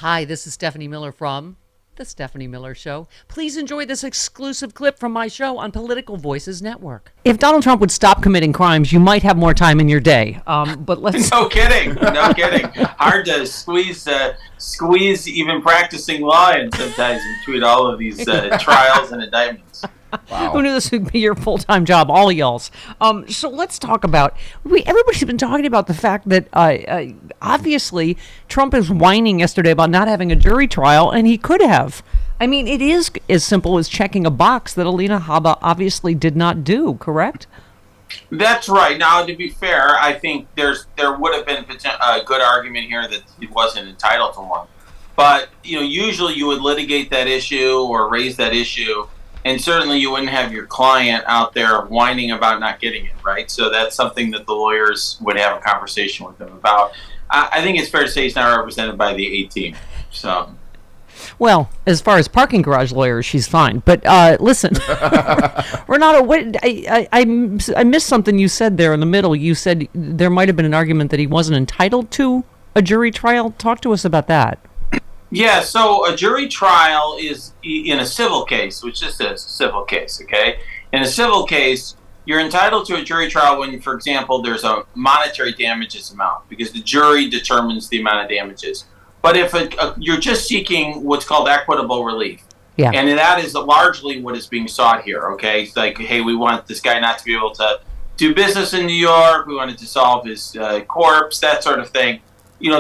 Hi, this is Stephanie Miller from The Stephanie Miller Show. Please enjoy this exclusive clip from my show on Political Voices Network. If Donald Trump would stop committing crimes, you might have more time in your day. But let's... No kidding. No kidding. Hard to squeeze even practicing law in sometimes between all of these trials and indictments. Wow. Who knew this would be your full-time job, all of y'all's. So let's talk about, everybody's been talking about the fact that obviously Trump is whining yesterday about not having a jury trial, and he could have. I mean, it is as simple as checking a box that Alina Habba obviously did not do, correct? That's right. Now, to be fair, I think there would have been a good argument here that he wasn't entitled to one. But, usually you would litigate that issue or raise that issue, and certainly you wouldn't have your client out there whining about not getting it, right? So that's something that the lawyers would have a conversation with him about. I think it's fair to say he's not represented by the A team. So, well, as far as parking garage lawyers, she's fine. But listen, Renato, I missed something you said there in the middle. You said there might have been an argument that he wasn't entitled to a jury trial. Talk to us about that. Yeah, so a jury trial is in a civil case, which this is a civil case, okay? In a civil case, you're entitled to a jury trial when, for example, there's a monetary damages amount, because the jury determines the amount of damages. But if you're just seeking what's called equitable relief, yeah, and that is largely what is being sought here, okay? It's like, hey, we want this guy not to be able to do business in New York, we wanted to solve his corpse, that sort of thing.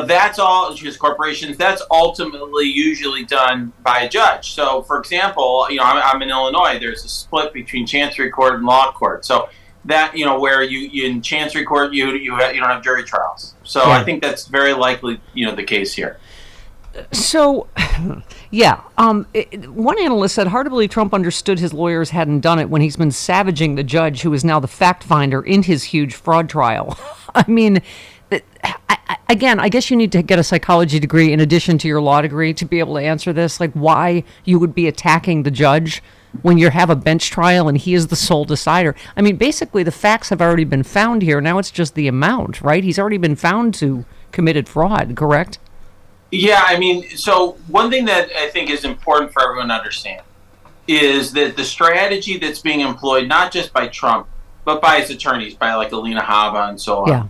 That's all, his corporations, that's ultimately usually done by a judge. So, for example, I'm in Illinois, there's a split between Chancery Court and Law Court. So that, where you in Chancery Court, you don't have jury trials. So yeah. I think that's very likely, the case here. So, yeah, one analyst said, hard to believe Trump understood his lawyers hadn't done it when he's been savaging the judge who is now the fact finder in his huge fraud trial. I mean, again, I guess you need to get a psychology degree in addition to your law degree to be able to answer this, like why you would be attacking the judge when you have a bench trial and he is the sole decider. I mean, basically the facts have already been found here. Now it's just the amount, right? He's already been found to committed fraud, correct? Yeah, I mean, so one thing that I think is important for everyone to understand is that the strategy that's being employed, not just by Trump, but by his attorneys, by like Alina Habba and so on, yeah,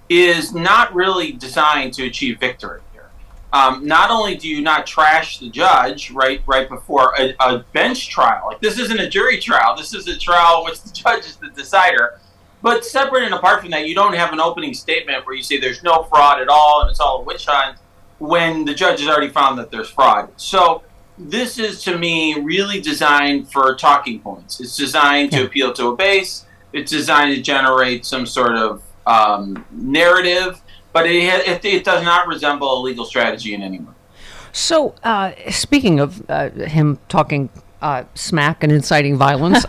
is not really designed to achieve victory here. Not only do you not trash the judge right before a bench trial, like this isn't a jury trial, this is a trial in which the judge is the decider, but separate and apart from that, you don't have an opening statement where you say there's no fraud at all and it's all a witch hunt when the judge has already found that there's fraud. So this is, to me, really designed for talking points. It's designed to appeal to a base. It's designed to generate some sort of narrative, but it does not resemble a legal strategy in any way. So, speaking of him talking smack and inciting violence,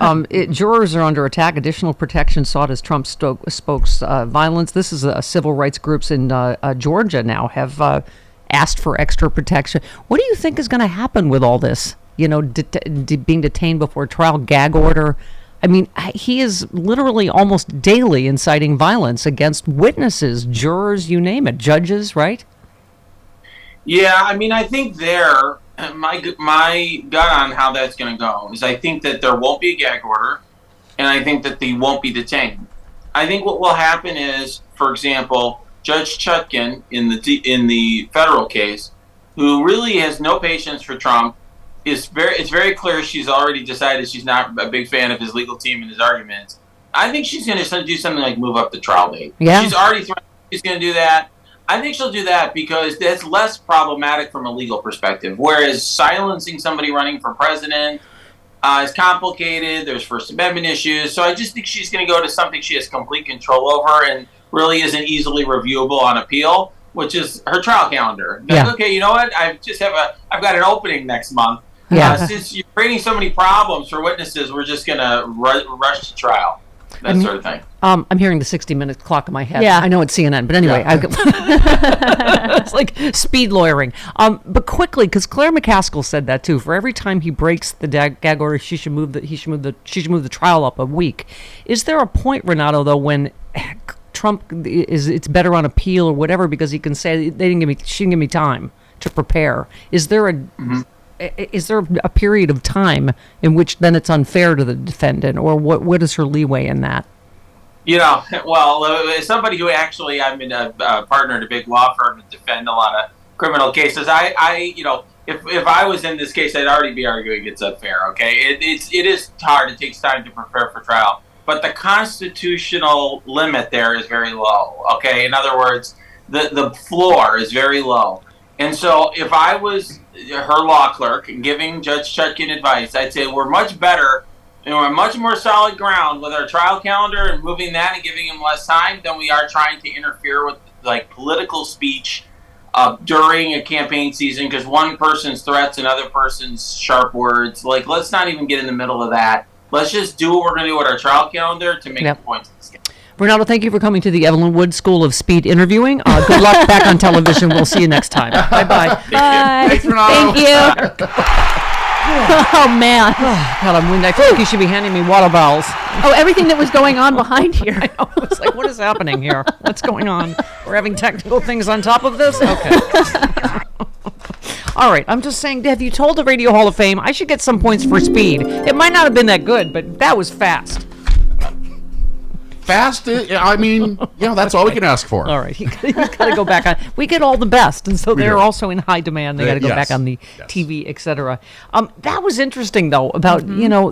jurors are under attack. Additional protection sought as Trump spokes violence. This is civil rights groups in Georgia now have asked for extra protection. What do you think is going to happen with all this? Being detained before trial, gag order. I mean, he is literally almost daily inciting violence against witnesses, jurors, you name it, judges, right? Yeah, I mean, I think my gut on how that's going to go is I think that there won't be a gag order, and I think that they won't be detained. I think what will happen is, for example, Judge Chutkan in the federal case, who really has no patience for Trump, it's very clear she's already decided she's not a big fan of his legal team and his arguments. I think she's going to do something like move up the trial date. Yeah. She's already threatened she's going to do that. I think she'll do that because that's less problematic from a legal perspective, whereas silencing somebody running for president is complicated. There's First Amendment issues. So I just think she's going to go to something she has complete control over and really isn't easily reviewable on appeal, which is her trial calendar. Yeah. Like, okay, you know what? I've got an opening next month. Yeah. Since you're creating so many problems for witnesses, we're just going to rush to trial. That sort of thing. I'm hearing the 60-minute clock in my head. Yeah. I know it's CNN, but anyway. Yeah. It's like speed lawyering. But quickly, because Claire McCaskill said that too. For every time he breaks the gag order, she should move the trial up a week. Is there a point, Renato, though, when Trump it's better on appeal or whatever because he can say she didn't give me time to prepare. Is there a period of time in which then it's unfair to the defendant, or what is her leeway in that? Well, as somebody who actually, I'm in a partner at a big law firm and defend a lot of criminal cases, if I was in this case, I'd already be arguing it's unfair. Okay, it is hard. It takes time to prepare for trial, but the constitutional limit there is very low. Okay, in other words, the floor is very low, and so if I was her law clerk and giving Judge Chutkin advice, I'd say we're much better. And we're on much more solid ground with our trial calendar and moving that and giving him less time than we are trying to interfere with political speech during a campaign season, because one person's threats, another person's sharp words. Let's not even get in the middle of that. Let's just do what we're going to do with our trial calendar to make the points in this game. Renato, thank you for coming to the Evelyn Wood School of Speed Interviewing. Good luck back on television. We'll see you next time. Bye-bye. Bye. Thanks, Renato. Thank you. Oh, man. God, I'm winded. I feel like you should be handing me water bottles. Oh, everything that was going on behind here. I know. It's like, what is happening here? What's going on? We're having technical things on top of this? Okay. All right. I'm just saying, have you told the Radio Hall of Fame I should get some points for speed? It might not have been that good, but that was fast. Fast? I mean, that's all we can ask for. All right. He's got to go back on. We get all the best, and so they're also in high demand. They got to go back on the TV, etc. That was interesting, though, about,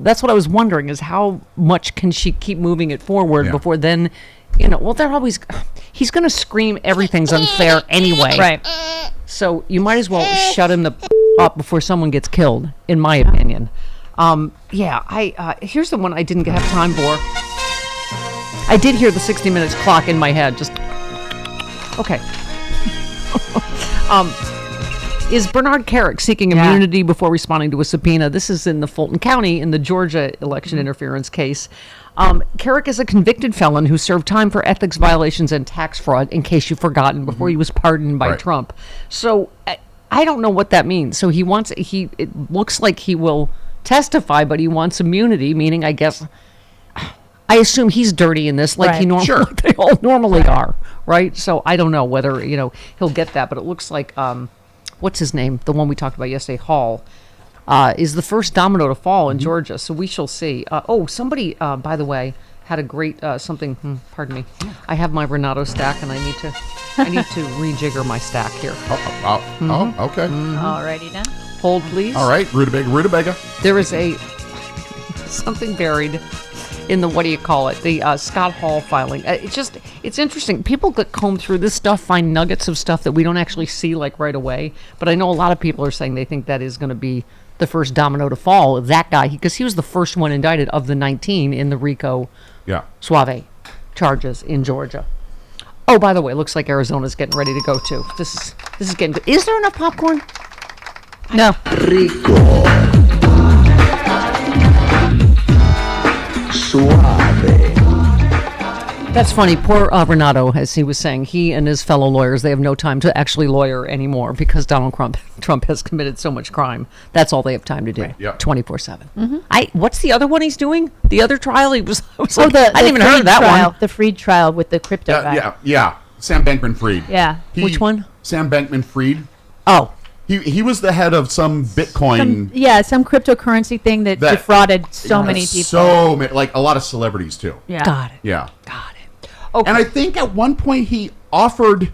that's what I was wondering, is how much can she keep moving it forward before then, they're always, he's going to scream everyth's unfair anyway. Right. So you might as well shut him up before someone gets killed, in my opinion. Here's the one I didn't have time for. I did hear the 60 Minutes clock in my head. Just okay. Is Bernard Carrick seeking immunity before responding to a subpoena? This is in the Fulton County in the Georgia election interference case. Carrick is a convicted felon who served time for ethics violations and tax fraud, in case you've forgotten, before he was pardoned by Trump. So I don't know what that means. So it looks like he will testify, but he wants immunity, meaning, I guess, I assume he's dirty in this, like like they all normally are, right? So I don't know whether he'll get that, but it looks like what's his name? The one we talked about yesterday, Hall, is the first domino to fall in Georgia. So we shall see. Somebody, by the way, had a great something. Pardon me. I have my Renato stack, and I need to rejigger my stack here. Okay. Alrighty then. Hold, please. All right, rutabaga. There is something buried in the, what do you call it, the Scott Hall filing. It's interesting. People that comb through this stuff find nuggets of stuff that we don't actually see right away. But I know a lot of people are saying they think that is going to be the first domino to fall. That guy, because he was the first one indicted of the 19 in the RICO Suave charges in Georgia. Oh, by the way, looks like Arizona's getting ready to go too. This is getting good. Is there enough popcorn? No. Rico. Suave. That's funny. Poor Renato, as he was saying, he and his fellow lawyers, they have no time to actually lawyer anymore because Donald Trump has committed so much crime. That's all they have time to do, 24/7. What's the other one he's doing? The other trial? I didn't even heard of that one. The Freed trial with the crypto guy. Yeah. Sam Bankman-Fried. Yeah. Which one? Sam Bankman-Fried. Oh. He was the head of some Bitcoin. Some cryptocurrency thing that defrauded so many people. So many, like a lot of celebrities too. Yeah. Got it. Yeah. Got it. Okay. And I think at one point he offered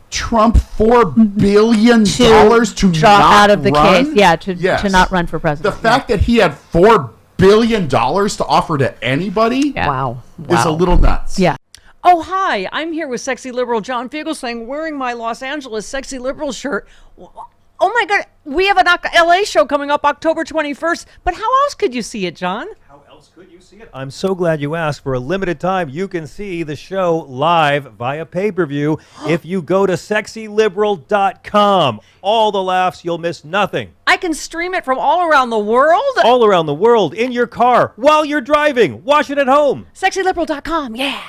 Trump $4 billion to drop not out of the run. case. Yeah, to not run for president. The fact that he had $4 billion to offer to anybody Wow. is a little nuts. Yeah. Oh, hi. I'm here with sexy liberal John Fugelsang wearing my Los Angeles sexy liberal shirt. Oh, my God. We have an LA show coming up October 21st. But how else could you see it, John? How else could you see it? I'm so glad you asked. For a limited time, you can see the show live via pay-per-view if you go to sexyliberal.com. All the laughs, you'll miss nothing. I can stream it from all around the world? All around the world, in your car, while you're driving. Watch it at home. Sexyliberal.com, yeah.